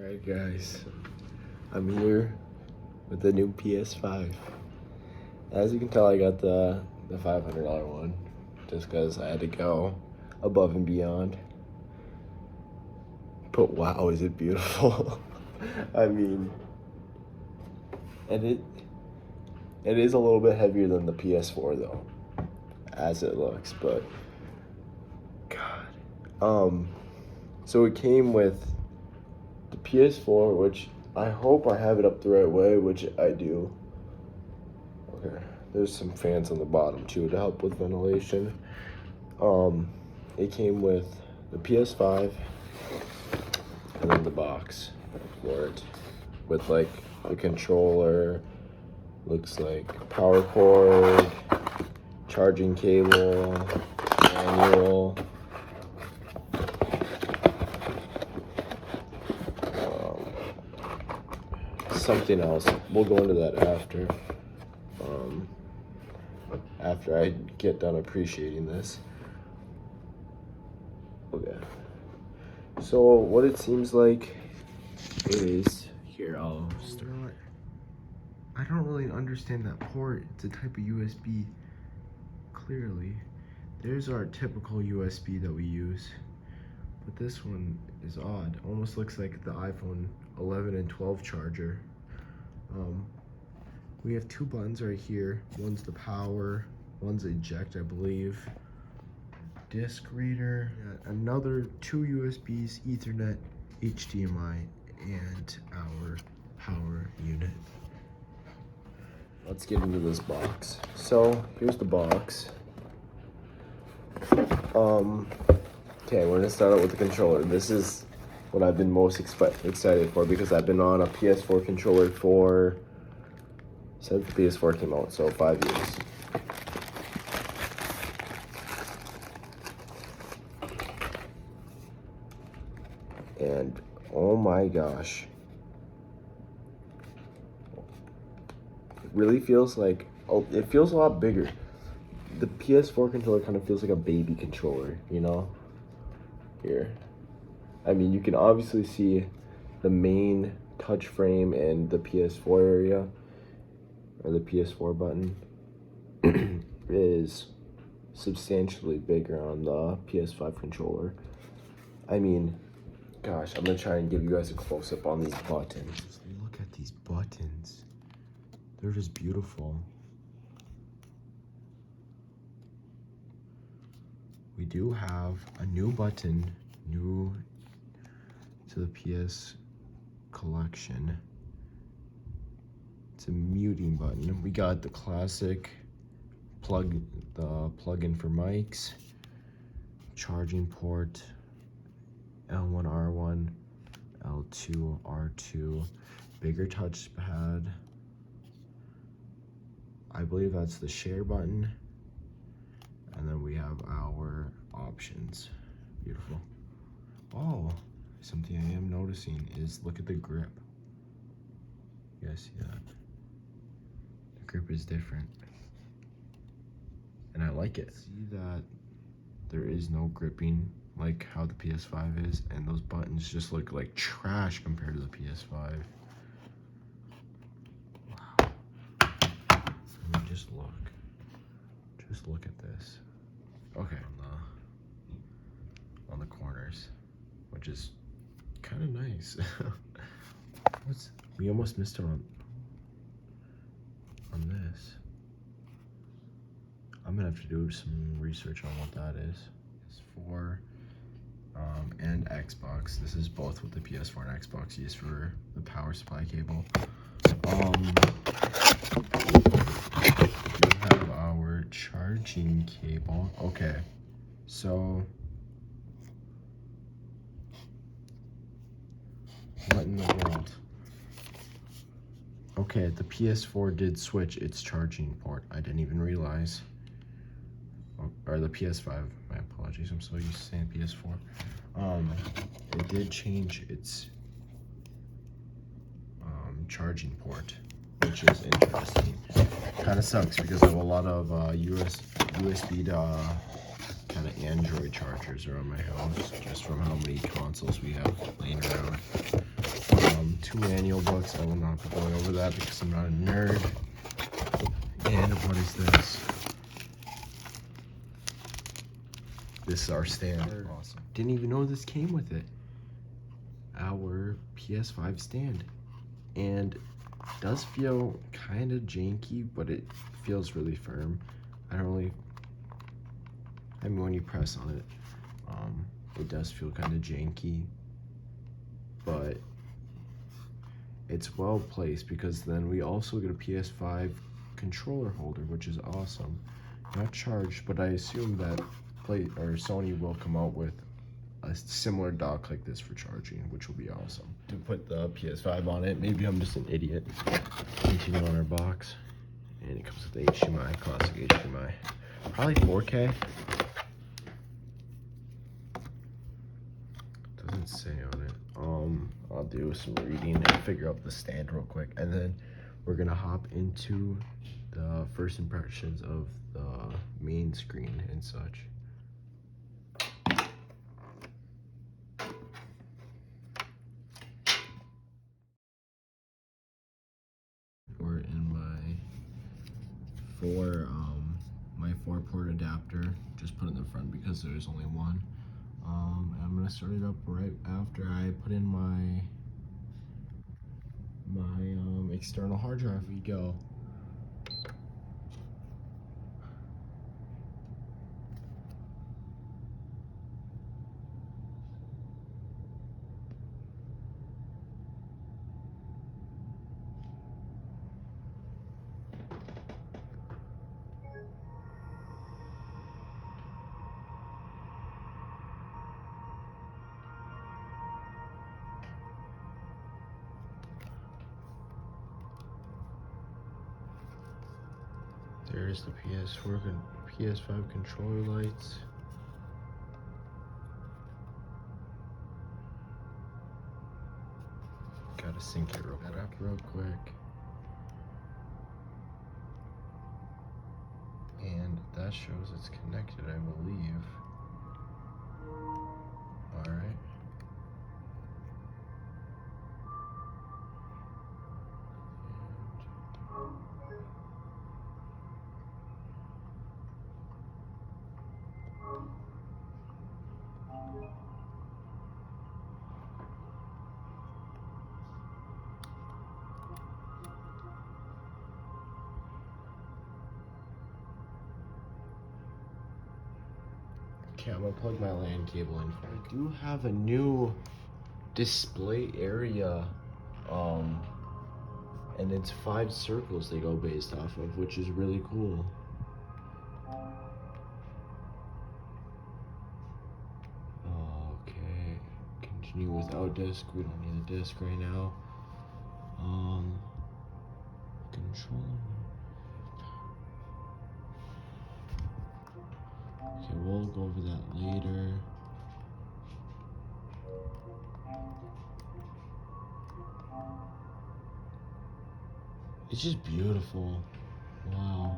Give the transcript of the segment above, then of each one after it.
Alright guys, I'm here with the new PS5. As you can tell, I got the $500 one just because I had to go above and beyond. But wow, is it beautiful. I mean, and it is a little bit heavier than the PS4 though, as it looks, but God. So it came with the PS4, which I hope I have it up the right way, which I do. Okay, there's some fans on the bottom too to help with ventilation. It came with the PS5 and then the box for it with like the controller, looks like power cord, charging cable, manual. Something else. We'll go into that after I get done appreciating this. Okay. So what it seems like is here. I'll start. I don't really understand that port. It's a type of USB. Clearly, there's our typical USB that we use, but this one is odd. Almost looks like the iPhone 11 and 12 charger. We have two buttons right here. One's the power, one's eject, I believe. Disc reader, another two USBs, Ethernet, HDMI, and our power unit. Let's get into this box. So here's the box. Okay, we're gonna start out with the controller. This is what I've been most excited for because I've been on a PS4 controller since the PS4 came out, so 5 years. And oh my gosh, it really feels like, it feels a lot bigger. The PS4 controller kind of feels like a baby controller, you know? Here. I mean, you can obviously see the main touch frame and the PS4 area, or the PS4 button, is substantially bigger on the PS5 controller. I mean, gosh, I'm gonna try and give you guys a close-up on these buttons. Just look at these buttons. They're just beautiful. We do have a new button, new to the PS collection. It's a muting button. We got the classic plug-in for mics, charging port, L1R1, L2R2, bigger touchpad. I believe that's the share button. And then we have our options. Beautiful. Oh, something I am noticing is look at the grip. You guys see that? The grip is different. And I like it. See that there is no gripping like how the PS5 is, and those buttons just look like trash compared to the PS5. Wow. I mean, just look. Just look at this. Okay, on the corners, which is kind of nice. We almost missed it on this. I'm gonna have to do some research on what that is. It's for and Xbox. This is both what the PS4 and Xbox use for the power supply cable. We have our charging cable. Okay, so what in the world? Okay, the PS4 did switch its charging port. I didn't even realize. Or the PS5, my apologies, I'm so used to saying PS4. It did change its charging port, which is interesting. Kind of sucks because I have a lot of USB to kind of Android chargers around my house, just from how many consoles we have laying around. 2 manual books. I will not be going over that because I'm not a nerd. And what is this? This is our stand. Awesome. Didn't even know this came with it. Our PS5 stand. And it does feel kind of janky, but it feels really firm. I mean, when you press on it, it does feel kind of janky, but it's well placed because then we also get a PS5 controller holder, which is awesome. Not charged, but I assume that Sony will come out with a similar dock like this for charging, which will be awesome. To put the PS5 on it, maybe I'm just an idiot. Continue on our box, and it comes with HDMI, classic HDMI, probably 4K. Doesn't say on it. I'll do some reading and figure out the stand real quick, and then we're gonna hop into the first impressions of the main screen and such. We're in my 4-port adapter. Just put it in the front because there's only one. I'm gonna start it up right after I put in my external hard drive. Here we go. There's the PS4 and PS5 controller lights. Gotta sync it real quick. And that shows it's connected, I believe. Alright. Okay, I'm gonna plug my LAN cable in. I do have a new display area, and it's 5 circles they go based off of, which is really cool. continue without disc. We don't need a disc right now. Control. Okay, we'll go over that later. It's just beautiful. Wow.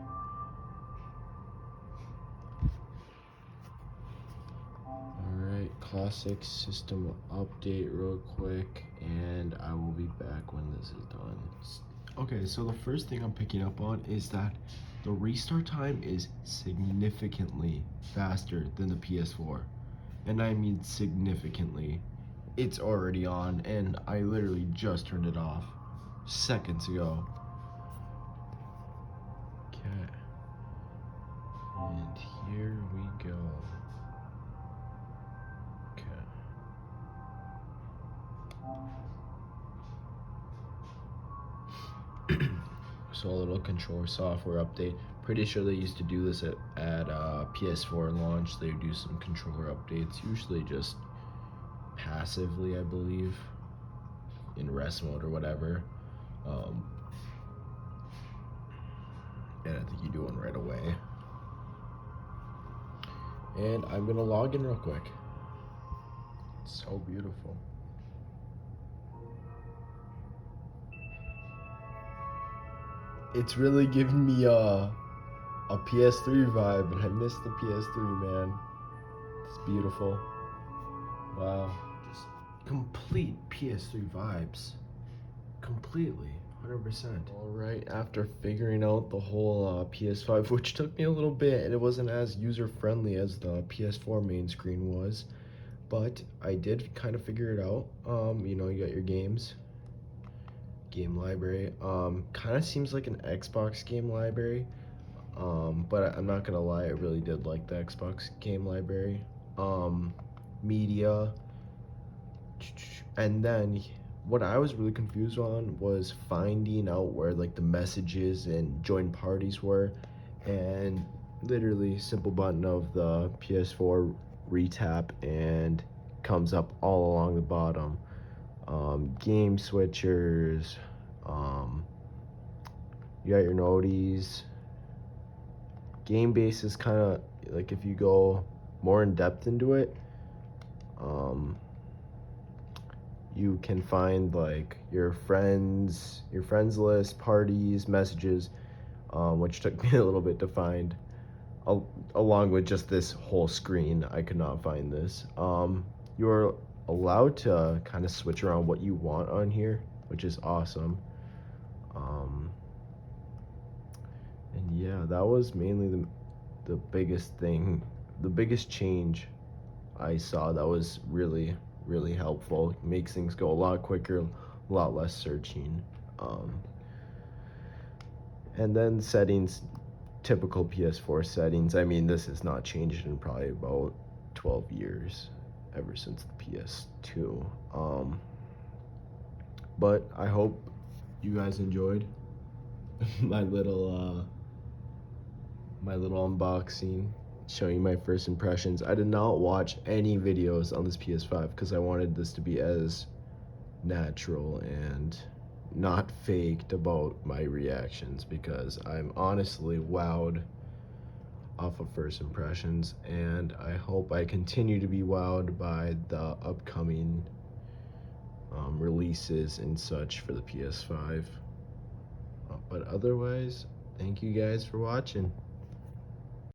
Alright, classic system update real quick, and I will be back when this is done. Okay, so the first thing I'm picking up on is that the restart time is significantly faster than the PS4. And I mean significantly. It's already on, and I literally just turned it off seconds ago. Okay. And here we go. So a little controller software update. Pretty sure they used to do this at PS4 launch. They do some controller updates, usually just passively, I believe, in rest mode or whatever. And I think you do one right away. And I'm gonna log in real quick. It's so beautiful. It's really giving me a PS3 vibe, and I miss the PS3, man. It's beautiful. Wow. Just complete PS3 vibes. Completely. 100%. Alright, after figuring out the whole PS5, which took me a little bit, and it wasn't as user-friendly as the PS4 main screen was, but I did kind of figure it out. You know, you got your games. Game library. Kind of seems like an Xbox game library, but I'm not gonna lie, I really did like the Xbox game library. Media, and then what I was really confused on was finding out where like the messages and join parties were, and literally simple button of the PS4 retap and comes up all along the bottom. Game switchers, you got your noties. Game base is kind of like, if you go more in depth into it, you can find like your friends list, parties, messages, which took me a little bit to find. Along with just this whole screen, I could not find this. You're allowed to kind of switch around what you want on here, which is awesome. And yeah, that was mainly the biggest thing, the biggest change I saw that was really helpful. It makes things go a lot quicker, a lot less searching. And then settings, typical PS4 settings. I mean, this has not changed in probably about 12 years, ever since the PS2. But I hope you guys enjoyed my little unboxing, showing my first impressions. I did not watch any videos on this PS5 because I wanted this to be as natural and not faked about my reactions, because I'm honestly wowed off of first impressions, and I hope I continue to be wowed by the upcoming releases and such for the PS5. But otherwise, thank you guys for watching.